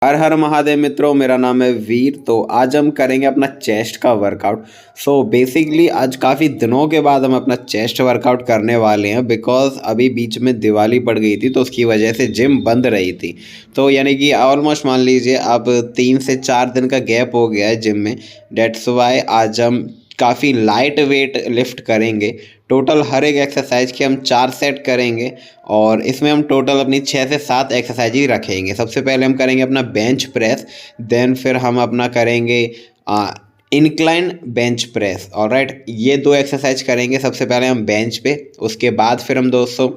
हर हर महादेव मित्रों, मेरा नाम है वीर। तो आज हम करेंगे अपना चेस्ट का वर्कआउट। सो बेसिकली आज काफ़ी दिनों के बाद हम अपना चेस्ट वर्कआउट करने वाले हैं, बिकॉज अभी बीच में दिवाली पड़ गई थी तो उसकी वजह से जिम बंद रही थी। तो यानी कि ऑलमोस्ट मान लीजिए अब 3 से 4 दिन का गैप हो गया है जिम में। डेट्स वाई आज हम काफ़ी लाइट वेट लिफ्ट करेंगे। टोटल हर एक एक्सरसाइज के हम 4 सेट करेंगे और इसमें हम टोटल अपनी 6 से 7 एक्सरसाइज ही रखेंगे। सबसे पहले हम करेंगे अपना बेंच प्रेस, देन फिर हम अपना करेंगे इंक्लाइन बेंच प्रेस। ऑलराइट, ये 2 एक्सरसाइज करेंगे सबसे पहले हम बेंच पे। उसके बाद फिर हम दोस्तों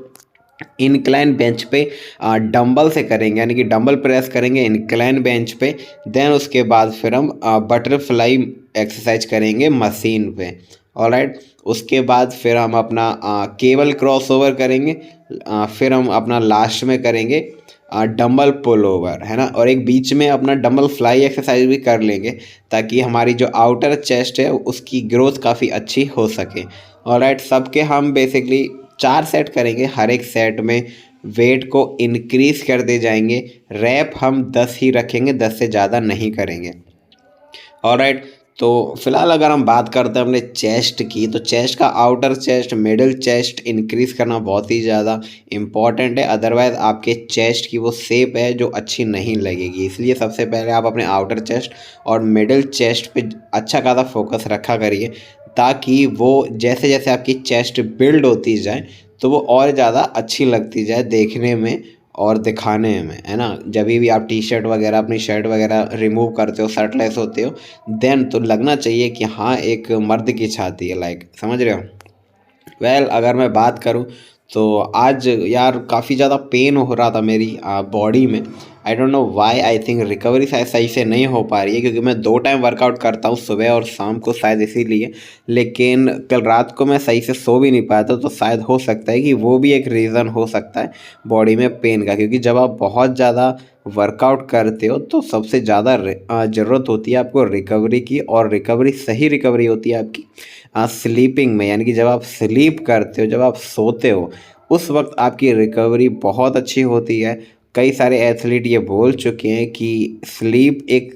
इंक्लाइन बेंच पे डंबल से करेंगे, यानी कि डंबल प्रेस करेंगे इंक्लाइन बेंच पे। देन उसके बाद फिर हम बटरफ्लाई एक्सरसाइज करेंगे मशीन पे। ऑलराइट, उसके बाद फिर हम अपना केबल क्रॉस ओवर करेंगे। फिर हम अपना लास्ट में करेंगे डंबल पुल ओवर, है ना। और एक बीच में अपना डंबल फ्लाई एक्सरसाइज भी कर लेंगे ताकि हमारी जो आउटर चेस्ट है उसकी ग्रोथ काफ़ी अच्छी हो सके। ऑलराइट, सबके हम बेसिकली 4 सेट करेंगे। हर एक सेट में वेट को इंक्रीज करते जाएंगे। रैप हम 10 ही रखेंगे, 10 से ज़्यादा नहीं करेंगे। ऑलराइट, तो फिलहाल अगर हम बात करते हैं अपने चेस्ट की, तो चेस्ट का outer chest, middle chest increase करना बहुत ही ज़्यादा इम्पॉर्टेंट है। अदरवाइज़ आपके चेस्ट की वो शेप है जो अच्छी नहीं लगेगी। इसलिए सबसे पहले आप अपने आउटर चेस्ट और मिडिल चेस्ट पे अच्छा खासा फोकस रखा करिए, ताकि वो जैसे जैसे आपकी चेस्ट बिल्ड होती जाए तो वो और ज़्यादा अच्छी लगती जाए देखने में और दिखाने में, है ना। जब भी आप टी शर्ट वगैरह, अपनी शर्ट वगैरह रिमूव करते हो, शर्टलेस होते हो, देन तो लगना चाहिए कि हाँ एक मर्द की छाती है, लाइक, समझ रहे हो। वेल अगर मैं बात करूँ तो आज यार काफ़ी ज़्यादा पेन हो रहा था मेरी बॉडी में। I don't know why, I think recovery शायद सही से नहीं हो पा रही है, क्योंकि मैं 2 टाइम वर्कआउट करता हूँ, सुबह और शाम को, शायद इसीलिए। लेकिन कल रात को मैं सही से सो भी नहीं पाया था, तो शायद हो सकता है कि वो भी एक रीज़न हो सकता है बॉडी में पेन का। क्योंकि जब आप बहुत ज़्यादा वर्कआउट करते हो तो सबसे ज़्यादा ज़रूरत होती है आपको रिकवरी की, और रिकवरी, सही रिकवरी होती है आपकी स्लीपिंग में। यानी कि जब आप स्लीप करते हो, जब आप सोते हो, उस वक्त आपकी रिकवरी बहुत अच्छी होती है। कई सारे एथलीट ये बोल चुके हैं कि स्लीप एक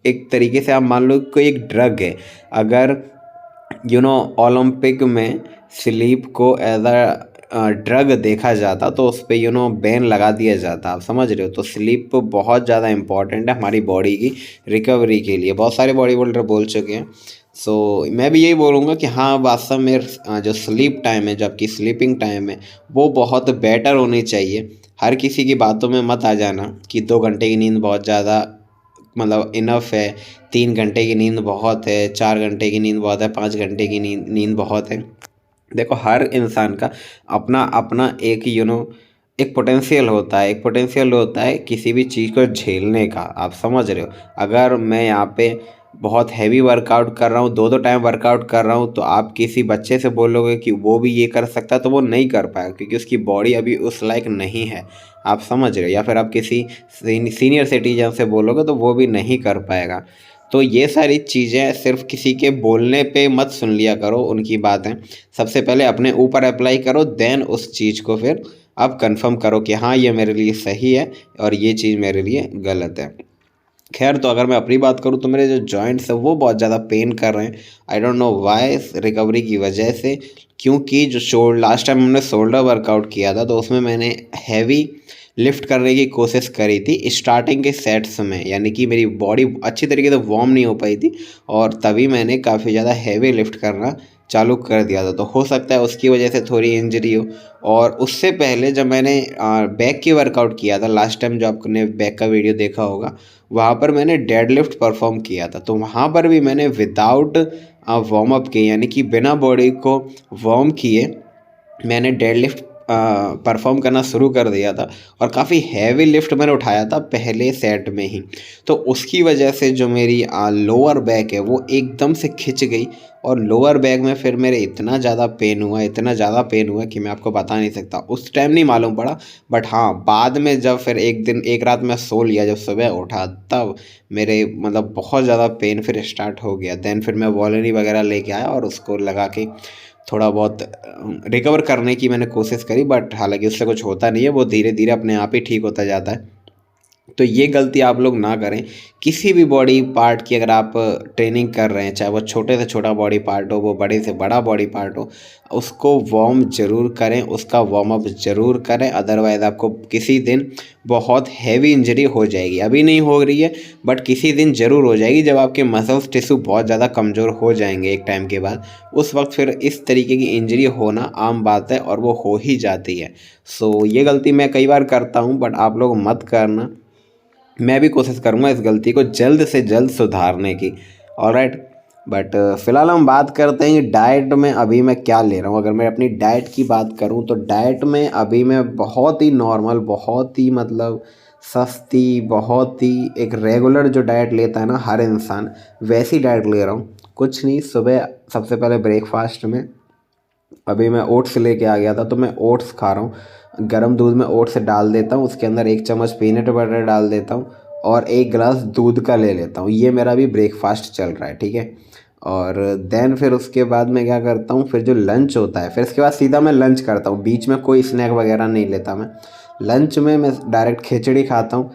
एक तरीके से आप मान लो कोई एक ड्रग है। अगर ओलंपिक में स्लीप को एज अ ड्रग देखा जाता तो उस पर बैन लगा दिया जाता। आप समझ रहे हो। तो स्लीप बहुत ज़्यादा इम्पॉर्टेंट है हमारी बॉडी की रिकवरी के लिए, बहुत सारे बॉडी बिल्डर बोल चुके हैं। सो मैं भी यही बोलूँगा कि हाँ, वास्तव में जो स्लीप टाइम है, जो आपकी स्लीपिंग टाइम है, वो बहुत बेटर होनी चाहिए। हर किसी की बातों में मत आ जाना कि 2 घंटे की नींद बहुत ज़्यादा मतलब इनफ है, 3 घंटे की नींद बहुत है, 4 घंटे की नींद बहुत है, 5 घंटे की नींद बहुत है। देखो, हर इंसान का अपना अपना एक एक पोटेंशियल होता है, एक पोटेंशियल होता है किसी भी चीज़ को झेलने का। आप समझ रहे हो। अगर मैं यहाँ पे बहुत हैवी वर्कआउट कर रहा हूँ, 2 टाइम वर्कआउट कर रहा हूँ, तो आप किसी बच्चे से बोलोगे कि वो भी ये कर सकता है तो वो नहीं कर पाएगा, क्योंकि उसकी बॉडी अभी उस लायक नहीं है। आप समझ रहे हो। या फिर आप किसी सीनियर सिटीजन से बोलोगे तो वो भी नहीं कर पाएगा। तो ये सारी चीज़ें सिर्फ किसी के बोलने पे मत सुन लिया करो उनकी बातें। सबसे पहले अपने ऊपर अप्लाई करो, देन उस चीज़ को फिर आप कंफर्म करो कि हाँ ये मेरे लिए सही है और ये चीज़ मेरे लिए गलत है। खैर, तो अगर मैं अपनी बात करूँ तो मेरे जो जॉइंट्स हैं वो बहुत ज़्यादा पेन कर रहे हैं। I don't know why, recovery की वजह से। क्योंकि जो लास्ट टाइम हमने शोल्डर वर्कआउट किया था तो उसमें मैंने हैवी लिफ्ट करने की कोशिश करी थी स्टार्टिंग के सेट्स में, यानी कि मेरी बॉडी अच्छी तरीके से वार्म नहीं हो पाई थी, और तभी मैंने काफ़ी ज़्यादा हैवी लिफ्ट करना चालू कर दिया था। तो हो सकता है उसकी वजह से थोड़ी इंजरी हो। और उससे पहले जब मैंने बैक की वर्कआउट किया था लास्ट टाइम, जो आपने बैक का वीडियो देखा होगा, वहाँ पर मैंने डेड लिफ्ट परफॉर्म किया था। तो वहाँ पर भी मैंने विदाउट वार्म अप किए, यानी कि बिना बॉडी को वार्म किए मैंने डेड लिफ्ट परफॉर्म करना शुरू कर दिया था। और काफ़ी हैवी लिफ्ट मैंने उठाया था पहले सेट में ही। तो उसकी वजह से जो मेरी लोअर बैक है वो एकदम से खिंच गई, और लोअर बैक में फिर मेरे इतना ज़्यादा पेन हुआ, इतना ज़्यादा पेन हुआ कि मैं आपको बता नहीं सकता। उस टाइम नहीं मालूम पड़ा, बट हाँ बाद में जब फिर एक दिन एक रात मैं सो लिया, जब सुबह उठा तब मेरे मतलब बहुत ज़्यादा पेन फिर स्टार्ट हो गया। देन फिर मैं वॉलनी वगैरह लेके आया और उसको लगा के थोड़ा बहुत रिकवर करने की मैंने कोशिश करी, बट हालांकि उससे कुछ होता नहीं है, वो धीरे धीरे अपने आप ही ठीक होता जाता है। तो ये गलती आप लोग ना करें। किसी भी बॉडी पार्ट की अगर आप ट्रेनिंग कर रहे हैं, चाहे वो छोटे से छोटा बॉडी पार्ट हो, वो बड़े से बड़ा बॉडी पार्ट हो, उसको वार्म ज़रूर करें, उसका वार्म अप ज़रूर करें। अदरवाइज़ आपको किसी दिन बहुत हैवी इंजरी हो जाएगी। अभी नहीं हो रही है, बट किसी दिन ज़रूर हो जाएगी, जब आपके मसल्स टिश्यू बहुत ज़्यादा कमज़ोर हो जाएंगे एक टाइम के बाद। उस वक्त फिर इस तरीके की इंजरी होना आम बात है, और वो हो ही जाती है। सो ये गलती मैं कई बार करता हूँ, बट आप लोग मत करना। मैं भी कोशिश करूँगा इस गलती को जल्द से जल्द सुधारने की। ऑलराइट, बट फ़िलहाल हम बात करते हैं कि डाइट में अभी मैं क्या ले रहा हूँ। अगर मैं अपनी डाइट की बात करूँ तो डाइट में अभी मैं बहुत ही नॉर्मल, बहुत ही मतलब सस्ती, बहुत ही एक रेगुलर जो डाइट लेता है ना हर इंसान, वैसी डाइट ले रहा हूँ। कुछ नहीं, सुबह सबसे पहले ब्रेकफास्ट में अभी मैं ओट्स लेके आ गया था, तो मैं ओट्स खा रहा हूँ। गर्म दूध में ओट्स डाल देता हूँ, उसके अंदर 1 चम्मच पीनट बटर डाल देता हूँ, और 1 गिलास दूध का ले लेता हूँ। ये मेरा भी ब्रेकफास्ट चल रहा है, ठीक है। और देन फिर उसके बाद मैं क्या करता हूँ, फिर जो लंच होता है, फिर इसके बाद सीधा मैं लंच करता हूँ। बीच में कोई स्नैक वगैरह नहीं लेता मैं। लंच में मैं डायरेक्ट खिचड़ी खाता हूँ,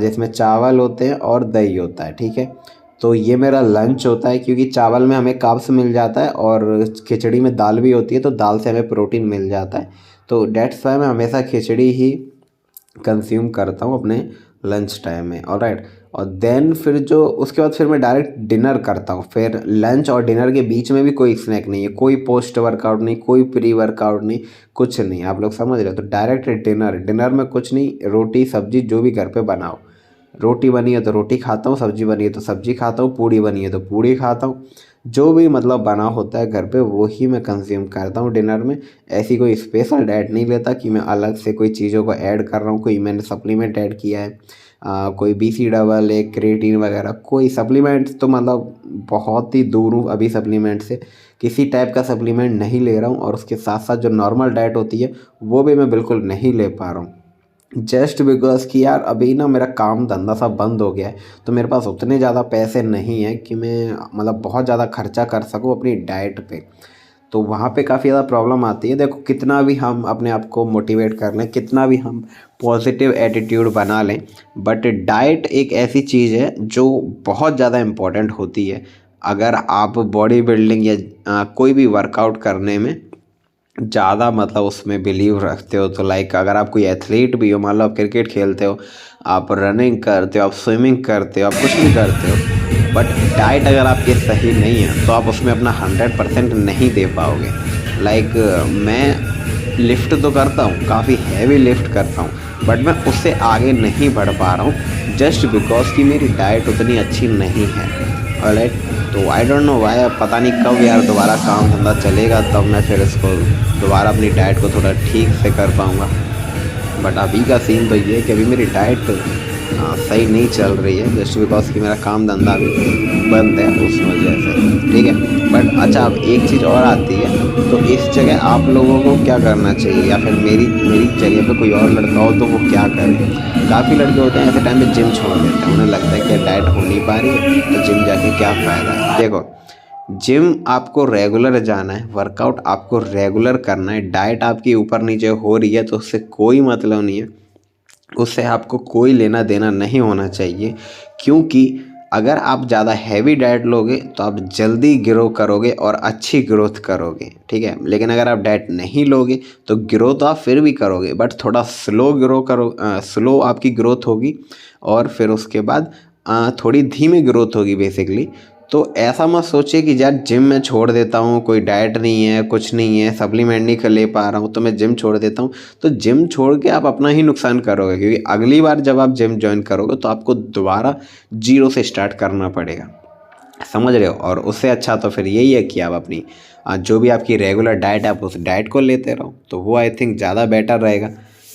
जिसमें चावल होते हैं और दही होता है, ठीक है। तो ये मेरा लंच होता है, क्योंकि चावल में हमें कार्ब्स मिल जाता है और खिचड़ी में दाल भी होती है, तो दाल से हमें प्रोटीन मिल जाता है। तो डेट्स वाई मैं हमेशा खिचड़ी ही कंज्यूम करता हूँ अपने लंच टाइम में। ऑलराइट, और देन फिर जो उसके बाद फिर मैं डायरेक्ट डिनर करता हूँ। फिर लंच और डिनर के बीच में भी कोई स्नैक नहीं है, कोई पोस्ट वर्कआउट नहीं, कोई प्री वर्कआउट नहीं, कुछ नहीं। आप लोग समझ रहे हो। तो डायरेक्ट डिनर, डिनर में कुछ नहीं, रोटी सब्जी जो भी घर पे बनाओ। रोटी बनी है तो रोटी खाता हूँ, सब्जी बनी है तो सब्जी खाता हूँ, पूड़ी बनी है तो पूड़ी खाता हूँ। जो भी मतलब बना होता है घर पे, वो ही मैं कंज्यूम करता हूँ डिनर में। ऐसी कोई स्पेशल डाइट नहीं लेता कि मैं अलग से कोई चीज़ों को ऐड कर रहा हूँ, कोई मैंने सप्लीमेंट ऐड किया है, कोई BC डबल, एक क्रिएटिन वगैरह, कोई सप्लीमेंट्स तो मतलब बहुत ही दूर हूँ अभी सप्लीमेंट से। किसी टाइप का सप्लीमेंट नहीं ले रहा हूँ, और उसके साथ साथ जो नॉर्मल डाइट होती है वो भी मैं बिल्कुल नहीं ले पा रहा हूँ। जस्ट बिकॉज कि यार अभी ना मेरा काम धंधा सब बंद हो गया है, तो मेरे पास उतने ज़्यादा पैसे नहीं हैं कि मैं मतलब बहुत ज़्यादा खर्चा कर सकूँ अपनी डाइट पे। तो वहाँ पे काफ़ी ज़्यादा प्रॉब्लम आती है। देखो, कितना भी हम अपने आप को मोटिवेट कर लें, कितना भी हम पॉजिटिव एटीट्यूड बना लें, बट डाइट एक ऐसी चीज़ है जो बहुत ज़्यादा इम्पोर्टेंट होती है। अगर आप बॉडी बिल्डिंग या कोई भी वर्कआउट करने में ज़्यादा मतलब उसमें बिलीव रखते हो, तो लाइक अगर आप कोई एथलीट भी हो, मान लो आप क्रिकेट खेलते हो, आप रनिंग करते हो, आप स्विमिंग करते हो, आप कुछ भी करते हो, बट डाइट अगर आपकी सही नहीं है तो आप उसमें अपना 100% नहीं दे पाओगे। लाइक मैं लिफ्ट तो करता हूँ, काफ़ी हैवी लिफ्ट करता हूँ, बट मैं उससे आगे नहीं बढ़ पा रहा हूँ, जस्ट बिकॉज कि मेरी डाइट उतनी अच्छी नहीं है। ऑलराइट, तो आई डोंट नो वाई, पता नहीं कब यार दोबारा काम धंधा चलेगा, तब मैं फिर इसको दोबारा अपनी डाइट को थोड़ा ठीक से कर पाऊँगा। बट अभी का सीन तो ये है कि अभी मेरी डाइट सही नहीं चल रही है, जस्ट बिकॉज कि मेरा काम धंधा भी बंद है उस वजह से, ठीक है। बट अच्छा, अब एक चीज़ और आती है, तो इस जगह आप लोगों को क्या करना चाहिए, या फिर मेरी मेरी जगह पे कोई और लड़का हो तो वो क्या करे। काफ़ी लड़के होते हैं ऐसे टाइम पे जिम छोड़ देते हैं, उन्हें लगता है कि डाइट हो नहीं पा रही है तो जिम जाके क्या फ़ायदा है। देखो, जिम आपको रेगुलर जाना है, वर्कआउट आपको रेगुलर करना है, डाइट आपकी ऊपर नीचे हो रही है तो उससे कोई मतलब नहीं है, उससे आपको कोई लेना देना नहीं होना चाहिए। क्योंकि अगर आप ज़्यादा हैवी डाइट लोगे तो आप जल्दी ग्रो करोगे और अच्छी ग्रोथ करोगे, ठीक है। लेकिन अगर आप डाइट नहीं लोगे तो ग्रोथ तो आप फिर भी करोगे, बट थोड़ा स्लो ग्रो करो, स्लो आपकी ग्रोथ होगी, और फिर उसके बाद थोड़ी धीमी ग्रोथ होगी बेसिकली। तो ऐसा मत सोचिए कि यार जिम में छोड़ देता हूँ, कोई डाइट नहीं है, कुछ नहीं है, सप्लीमेंट नहीं कर ले पा रहा हूँ तो मैं जिम छोड़ देता हूँ। तो जिम छोड़ के आप अपना ही नुकसान करोगे, क्योंकि अगली बार जब आप जिम ज्वाइन करोगे तो आपको दोबारा जीरो से स्टार्ट करना पड़ेगा, समझ रहे हो। और उससे अच्छा तो फिर यही है कि आप अपनी जो भी आपकी रेगुलर डाइट है आप उस डाइट को लेते रहो, तो वो आई थिंक ज़्यादा बेटर रहेगा,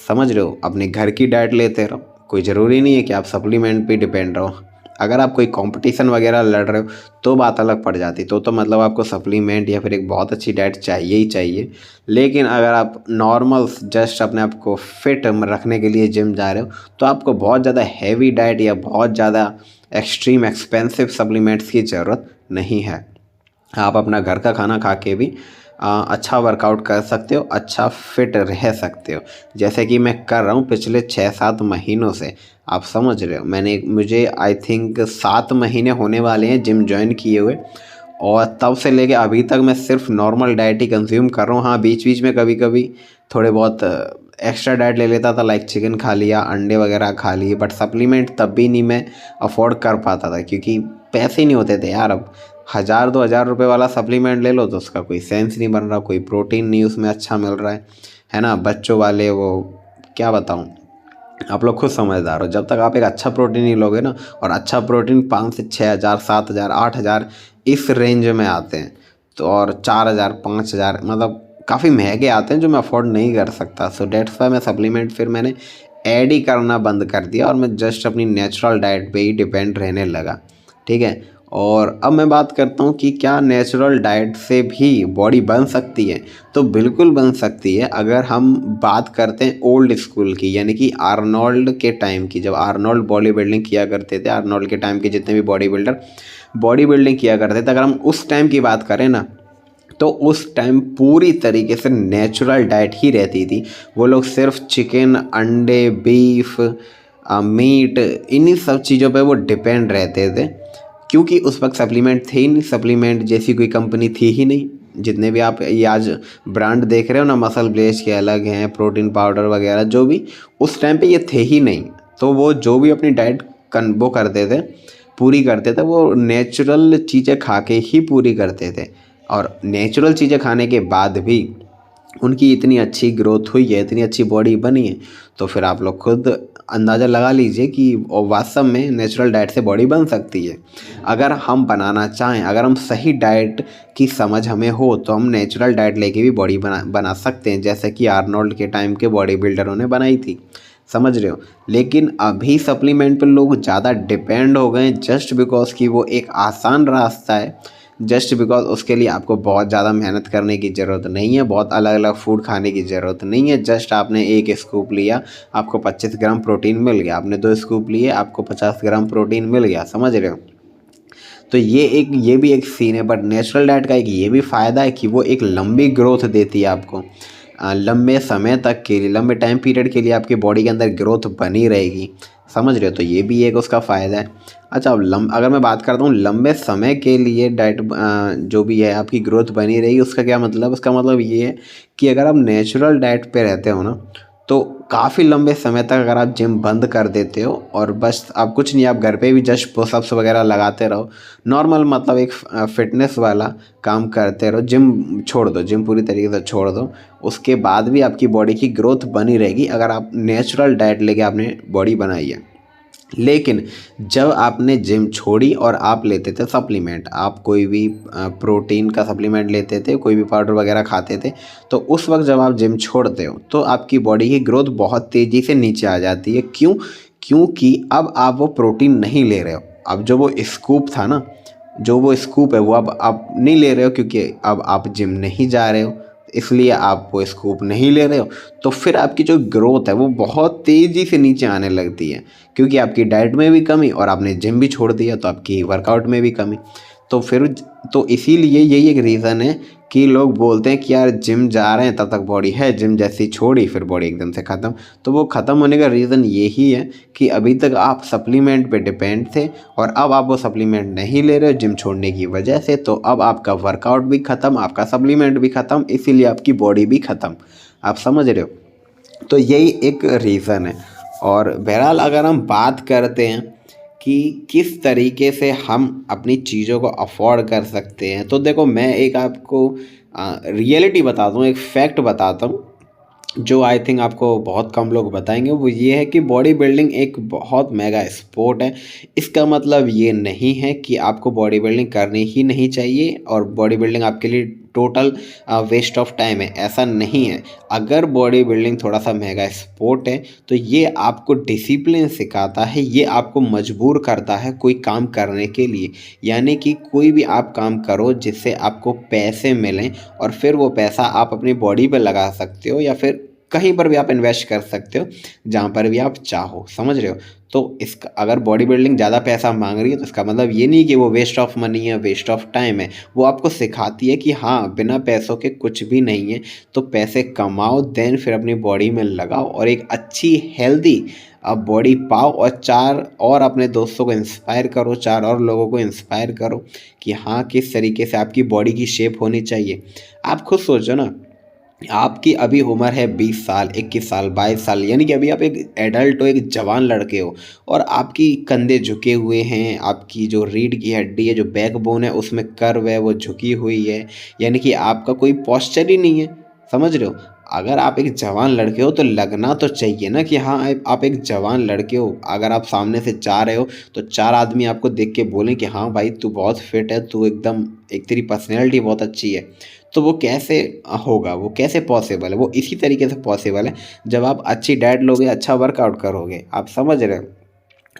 समझ रहे हो। अपने घर की डाइट लेते रहो, कोई ज़रूरी नहीं है कि आप सप्लीमेंट पे डिपेंड रहो। अगर आप कोई कंपटीशन वगैरह लड़ रहे हो तो बात अलग पड़ जाती, तो मतलब आपको सप्लीमेंट या फिर एक बहुत अच्छी डाइट चाहिए ही चाहिए। लेकिन अगर आप नॉर्मल जस्ट अपने आप को फिट रखने के लिए जिम जा रहे हो तो आपको बहुत ज़्यादा हैवी डाइट या बहुत ज़्यादा एक्सट्रीम एक्सपेंसिव सप्लीमेंट्स की ज़रूरत नहीं है। आप अपना घर का खाना खा के भी अच्छा वर्कआउट कर सकते हो, अच्छा फिट रह सकते हो। जैसे कि मैं कर रहा हूँ पिछले 6-7 महीनों से, आप समझ रहे हो। मुझे आई थिंक 7 महीने होने वाले हैं जिम ज्वाइन किए हुए, और तब से लेके अभी तक मैं सिर्फ नॉर्मल डाइट ही कंज्यूम कर रहा हूँ। हाँ, बीच बीच में कभी कभी थोड़े बहुत एक्स्ट्रा डाइट ले लेता था, लाइक चिकन खा लिया, अंडे वगैरह खा लिए, बट सप्लीमेंट तब भी नहीं मैं अफोर्ड कर पाता था क्योंकि पैसे नहीं होते थे यार। अब 1000-2000 रुपये वाला सप्लीमेंट ले लो तो उसका कोई सेंस नहीं बन रहा, कोई प्रोटीन नहीं उसमें अच्छा मिल रहा है ना। बच्चों वाले वो, क्या बताऊँ, आप लोग खुद समझदार हो। जब तक आप एक अच्छा प्रोटीन नहीं लोगे ना, और अच्छा प्रोटीन 5 से 6 हज़ार, 7 हज़ार, 8 हज़ार इस रेंज में आते हैं, तो और 4 हज़ार, 5 हज़ार, मतलब काफ़ी महंगे आते हैं जो मैं अफोर्ड नहीं कर सकता। सो डेट्स वाई मैं सप्लीमेंट फिर मैंने ऐड ही करना बंद कर दिया और मैं जस्ट अपनी नेचुरल डाइट पे ही डिपेंड रहने लगा, ठीक है। और अब मैं बात करता हूँ कि क्या नेचुरल डाइट से भी बॉडी बन सकती है। तो बिल्कुल बन सकती है, अगर हम बात करते हैं ओल्ड स्कूल की, यानी कि आर्नोल्ड के टाइम की। जब आर्नोल्ड बॉडी बिल्डिंग किया करते थे, आर्नोल्ड के टाइम के जितने भी बॉडी बिल्डर बॉडी बिल्डिंग किया करते थे, अगर हम उस टाइम की बात करें ना, तो उस टाइम पूरी तरीके से नेचुरल डाइट ही रहती थी। वो लोग सिर्फ चिकन, अंडे, बीफ, मीट, इन्हीं सब चीज़ों पे वो डिपेंड रहते थे, क्योंकि उस वक्त सप्लीमेंट थे ही नहीं, सप्लीमेंट जैसी कोई कंपनी थी ही नहीं। जितने भी आप ये आज ब्रांड देख रहे हो ना, मसल ब्लेज के अलग हैं, प्रोटीन पाउडर वगैरह जो भी, उस टाइम पे ये थे ही नहीं। तो वो जो भी अपनी डाइट वो करते थे, पूरी करते थे, वो नेचुरल चीज़ें खा के ही पूरी करते थे। और नेचुरल चीज़ें खाने के बाद भी उनकी इतनी अच्छी ग्रोथ हुई है, इतनी अच्छी बॉडी बनी है, तो फिर आप लोग खुद अंदाज़ा लगा लीजिए कि वास्तव में नेचुरल डाइट से बॉडी बन सकती है। अगर हम बनाना चाहें, अगर हम सही डाइट की समझ हमें हो, तो हम नेचुरल डाइट लेके भी बॉडी बना सकते हैं, जैसे कि आर्नोल्ड के टाइम के बॉडी बिल्डरों ने बनाई थी, समझ रहे हो। लेकिन अभी सप्लीमेंट पर लोग ज़्यादा डिपेंड हो गए, जस्ट बिकॉज कि वो एक आसान रास्ता है, जस्ट बिकॉज उसके लिए आपको बहुत ज़्यादा मेहनत करने की ज़रूरत नहीं है, बहुत अलग अलग फूड खाने की ज़रूरत नहीं है। जस्ट आपने एक स्कूप लिया, आपको 25 ग्राम प्रोटीन मिल गया, आपने 2 स्कूप लिए, आपको 50 ग्राम प्रोटीन मिल गया, समझ रहे हो। तो ये भी एक सीन है। बट नेचुरल डाइट का एक ये भी फ़ायदा है कि वो एक लंबी ग्रोथ देती है आपको, लंबे समय तक के लिए, लंबे टाइम पीरियड के लिए आपकी बॉडी के अंदर ग्रोथ बनी रहेगी, समझ रहे हो। तो ये भी एक उसका फ़ायदा है। अच्छा, अब अगर मैं बात करता हूँ लंबे समय के लिए डाइट जो भी है आपकी ग्रोथ बनी रहेगी, उसका क्या मतलब, उसका मतलब ये है कि अगर आप नेचुरल डाइट पे रहते हो ना, तो काफ़ी लंबे समय तक अगर आप जिम बंद कर देते हो और बस आप कुछ नहीं, आप घर पे भी जस्ट पुशअप्स वगैरह लगाते रहो, नॉर्मल मतलब एक फिटनेस वाला काम करते रहो, जिम छोड़ दो, जिम पूरी तरीके से छोड़ दो, उसके बाद भी आपकी बॉडी की ग्रोथ बनी रहेगी अगर आप नेचुरल डाइट लेके आपने बॉडी बनाई है। लेकिन जब आपने जिम छोड़ी और आप लेते थे सप्लीमेंट, आप कोई भी प्रोटीन का सप्लीमेंट लेते थे, कोई भी पाउडर वगैरह खाते थे, तो उस वक्त जब आप जिम छोड़ते हो तो आपकी बॉडी की ग्रोथ बहुत तेज़ी से नीचे आ जाती है। क्यों? क्योंकि अब आप वो प्रोटीन नहीं ले रहे हो। अब जो वो स्कूप था ना, जो वो स्कूप है वो अब आप नहीं ले रहे हो, क्योंकि अब आप जिम नहीं जा रहे हो, इसलिए आप वो स्कूप नहीं ले रहे हो। तो फिर आपकी जो ग्रोथ है वो बहुत तेज़ी से नीचे आने लगती है, क्योंकि आपकी डाइट में भी कमी और आपने जिम भी छोड़ दिया, तो आपकी वर्कआउट में भी कमी। तो फिर तो इसीलिए यही एक रीज़न है कि लोग बोलते हैं कि यार जिम जा रहे हैं तब तक बॉडी है, जिम जैसी छोड़ी फिर बॉडी एकदम से ख़त्म। तो वो ख़त्म होने का रीज़न यही है कि अभी तक आप सप्लीमेंट पे डिपेंड थे, और अब आप वो सप्लीमेंट नहीं ले रहे हो जिम छोड़ने की वजह से, तो अब आपका वर्कआउट भी ख़त्म, आपका सप्लीमेंट भी ख़त्म, इसीलिए आपकी बॉडी भी ख़त्म। आप समझ रहे हो। तो यही एक रीज़न है। और बहरहाल अगर हम बात करते हैं कि किस तरीके से हम अपनी चीज़ों को अफोर्ड कर सकते हैं, तो देखो मैं एक आपको रियलिटी बताता हूँ, एक फैक्ट बताता हूँ जो आई थिंक आपको बहुत कम लोग बताएंगे। वो ये है कि बॉडी बिल्डिंग एक बहुत मेगा स्पोर्ट है। इसका मतलब ये नहीं है कि आपको बॉडी बिल्डिंग करनी ही नहीं चाहिए और बॉडी बिल्डिंग आपके लिए टोटल वेस्ट ऑफ टाइम है, ऐसा नहीं है। अगर बॉडी बिल्डिंग थोड़ा सा मेगा स्पोर्ट है तो ये आपको डिसिप्लिन सिखाता है, ये आपको मजबूर करता है कोई काम करने के लिए। यानी कि कोई भी आप काम करो जिससे आपको पैसे मिलें, और फिर वो पैसा आप अपनी बॉडी पे लगा सकते हो, या फिर कहीं पर भी आप इन्वेस्ट कर सकते हो, जहाँ पर भी आप चाहो, समझ रहे हो? तो इसका अगर बॉडी बिल्डिंग ज़्यादा पैसा माँग रही है तो इसका मतलब ये नहीं कि वो वेस्ट ऑफ मनी है, वेस्ट ऑफ टाइम है। वो आपको सिखाती है कि हाँ, बिना पैसों के कुछ भी नहीं है, तो पैसे कमाओ देन फिर अपनी बॉडी में लगाओ और एक अच्छी हेल्दी आप बॉडी पाओ और 4 और अपने दोस्तों को इंस्पायर करो, 4 और लोगों को इंस्पायर करो कि हाँ, किस तरीके से आपकी बॉडी की शेप होनी चाहिए। आप खुद सोचो ना, आपकी अभी उम्र है 20 साल, 21 साल, 22 साल, यानी कि अभी आप एक एडल्ट हो, एक जवान लड़के हो और आपकी कंधे झुके हुए हैं, आपकी जो रीढ़ की हड्डी है, जो बैकबोन है उसमें कर्व है वो झुकी हुई है, यानी कि आपका कोई पोस्चर ही नहीं है, समझ रहे हो? अगर आप एक जवान लड़के हो तो लगना तो चाहिए ना कि हाँ, आप एक जवान लड़के हो। अगर आप सामने से जा रहे हो तो 4 आदमी आपको देख के बोलें कि हाँ भाई, तू बहुत फिट है, तू एकदम, एक तेरी पर्सनैलिटी बहुत अच्छी है। तो वो कैसे होगा, वो कैसे पॉसिबल है? वो इसी तरीके से पॉसिबल है जब आप अच्छी डाइट लोगे, अच्छा वर्कआउट करोगे। आप समझ रहे हो?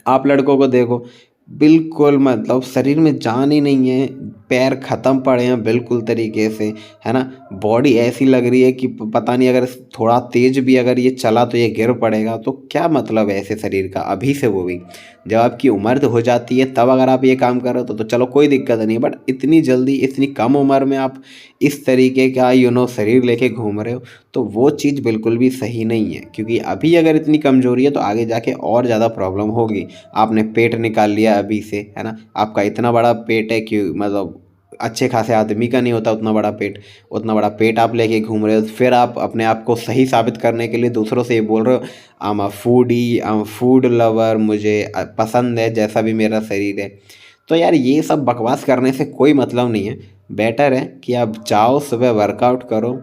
आप लड़कों को देखो, बिल्कुल मतलब शरीर में जान ही नहीं है, पैर ख़त्म पड़े हैं बिल्कुल तरीके से, है ना? बॉडी ऐसी लग रही है कि पता नहीं, अगर थोड़ा तेज़ भी अगर ये चला तो ये गिर पड़ेगा। तो क्या मतलब है ऐसे शरीर का अभी से, वो भी जब आपकी उम्र हो जाती है तब अगर आप ये काम कर रहे हो तो चलो कोई दिक्कत नहीं, बट इतनी जल्दी इतनी कम उम्र में आप इस तरीके का शरीर लेके घूम रहे हो, तो वो चीज़ बिल्कुल भी सही नहीं है। क्योंकि अभी अगर इतनी कमज़ोरी है तो आगे जाके और ज़्यादा प्रॉब्लम होगी। आपने पेट निकाल लिया अभी से, है ना? आपका इतना बड़ा पेट है कि मतलब अच्छे खासे आदमी का नहीं होता उतना बड़ा पेट। उतना बड़ा पेट आप लेके घूम रहे हो, फिर आप अपने आप को सही साबित करने के लिए दूसरों से ये बोल रहे हो, I am a foodie, I am food lover, मुझे पसंद है जैसा भी मेरा शरीर है। तो यार ये सब बकवास करने से कोई मतलब नहीं है। बेटर है कि आप जाओ, सुबह वर्कआउट करो,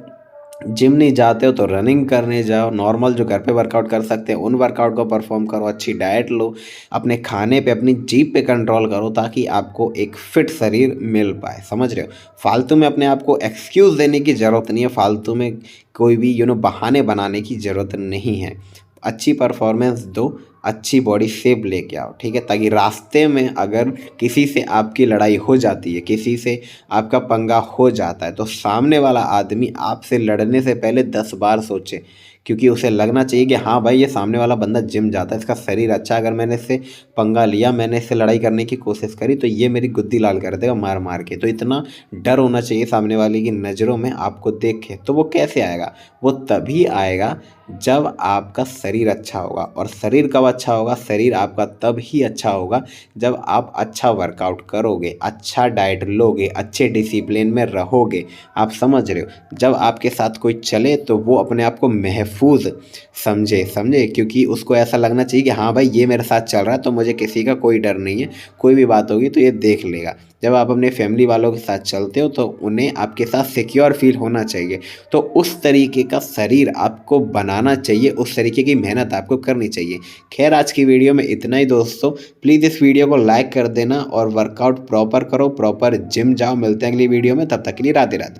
जिम नहीं जाते हो तो रनिंग करने जाओ, नॉर्मल जो घर पे वर्कआउट कर सकते हैं उन वर्कआउट को परफॉर्म करो, अच्छी डाइट लो, अपने खाने पे, अपनी जीभ पे कंट्रोल करो ताकि आपको एक फिट शरीर मिल पाए, समझ रहे हो? फालतू में अपने आप को एक्सक्यूज़ देने की ज़रूरत नहीं है, फालतू में कोई भी बहाने बनाने की ज़रूरत नहीं है। अच्छी परफॉर्मेंस दो, अच्छी बॉडी शेप लेके आओ, ठीक है? ताकि रास्ते में अगर किसी से आपकी लड़ाई हो जाती है, किसी से आपका पंगा हो जाता है, तो सामने वाला आदमी आपसे लड़ने से पहले 10 बार सोचे। क्योंकि उसे लगना चाहिए कि हाँ भाई, ये सामने वाला बंदा जिम जाता है, इसका शरीर अच्छा है, अगर मैंने इससे पंगा लिया, मैंने इससे लड़ाई करने की कोशिश करी तो ये मेरी गुद्दी लाल कर देगा मार मार के। तो इतना डर होना चाहिए सामने वाले की नज़रों में आपको देख के। तो वो कैसे आएगा? वो तभी आएगा जब आपका शरीर अच्छा होगा। और शरीर कब अच्छा होगा? शरीर आपका तब ही अच्छा होगा जब आप अच्छा वर्कआउट करोगे, अच्छा डाइट लोगे, अच्छे डिसिप्लिन में रहोगे। आप समझ रहे हो? जब आपके साथ कोई चले तो वो अपने आप को महफूज समझे, क्योंकि उसको ऐसा लगना चाहिए कि हाँ भाई, ये मेरे साथ चल रहा है तो मुझे किसी का कोई डर नहीं है, कोई भी बात होगी तो ये देख लेगा। जब आप अपने फैमिली वालों के साथ चलते हो तो उन्हें आपके साथ सिक्योर फील होना चाहिए। तो उस तरीके का शरीर आपको बनाना चाहिए, उस तरीके की मेहनत आपको करनी चाहिए। खैर, आज की वीडियो में इतना ही दोस्तों। प्लीज़ इस वीडियो को लाइक कर देना और वर्कआउट प्रॉपर करो, प्रॉपर जिम जाओ। मिलते हैं अगली वीडियो में, तब तक के लिए राधे राधे।